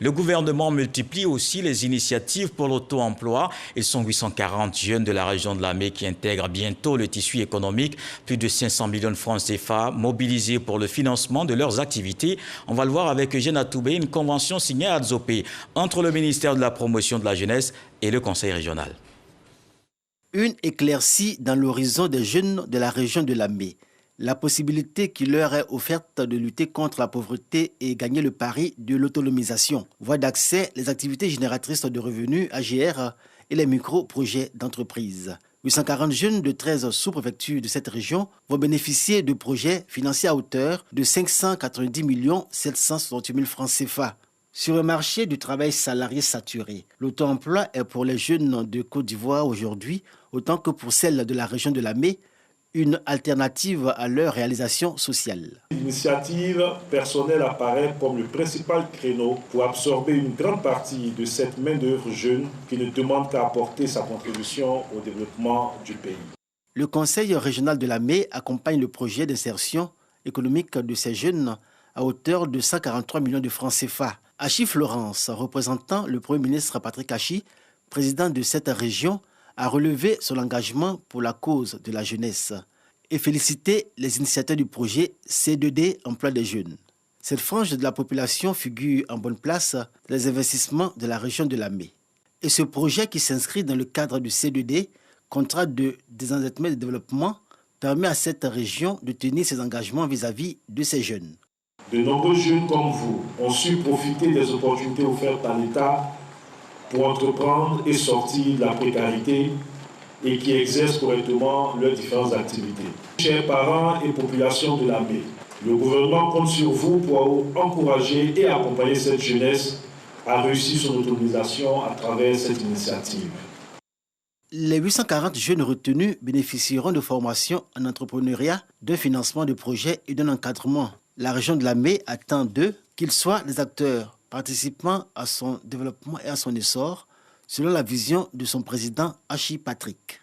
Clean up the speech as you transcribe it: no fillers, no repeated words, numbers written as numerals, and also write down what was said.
Le gouvernement multiplie aussi les initiatives pour l'auto-emploi. Ils sont 840 jeunes de la région de Lamé qui intègrent bientôt le tissu économique. Plus de 500 millions de francs CFA mobilisés pour le financement de leurs activités. On va le voir avec Eugène Atoubé, une convention signée à Adzopé entre le ministère de la Promotion de la Jeunesse et le Conseil régional. Une éclaircie dans l'horizon des jeunes de la région de Lamé. La possibilité qui leur est offerte de lutter contre la pauvreté et gagner le pari de l'autonomisation. Voie d'accès, les activités génératrices de revenus, AGR, et les micro-projets d'entreprise. 840 jeunes de 13 sous-préfectures de cette région vont bénéficier de projets financés à hauteur de 590 768 000 francs CFA. Sur le marché du travail salarié saturé, l'auto-emploi est pour les jeunes de Côte d'Ivoire aujourd'hui, autant que pour celles de la région de Lamé, une alternative à leur réalisation sociale. L'initiative personnelle apparaît comme le principal créneau pour absorber une grande partie de cette main-d'œuvre jeune qui ne demande qu'à apporter sa contribution au développement du pays. Le Conseil régional de Lamé accompagne le projet d'insertion économique de ces jeunes à hauteur de 143 millions de francs CFA. Hachi Florence, représentant le Premier ministre Patrick Hachi, président de cette région, a relevé son engagement pour la cause de la jeunesse et félicité les initiateurs du projet C2D Emploi des jeunes. Cette frange de la population figure en bonne place dans les investissements de la région de Lamé. Et ce projet qui s'inscrit dans le cadre du C2D, contrat de désendettement et de développement, permet à cette région de tenir ses engagements vis-à-vis de ces jeunes. De nombreux jeunes comme vous ont su profiter des opportunités offertes par l'État pour entreprendre et sortir de la précarité et qui exercent correctement leurs différentes activités. Chers parents et population de Lamé, le gouvernement compte sur vous pour encourager et accompagner cette jeunesse à réussir son autonomisation à travers cette initiative. Les 840 jeunes retenus bénéficieront de formations en entrepreneuriat, d'un financement de projets et d'un encadrement. La région de Lamé attend d'eux qu'ils soient des acteurs participant à son développement et à son essor, selon la vision de son président Hachi Patrick.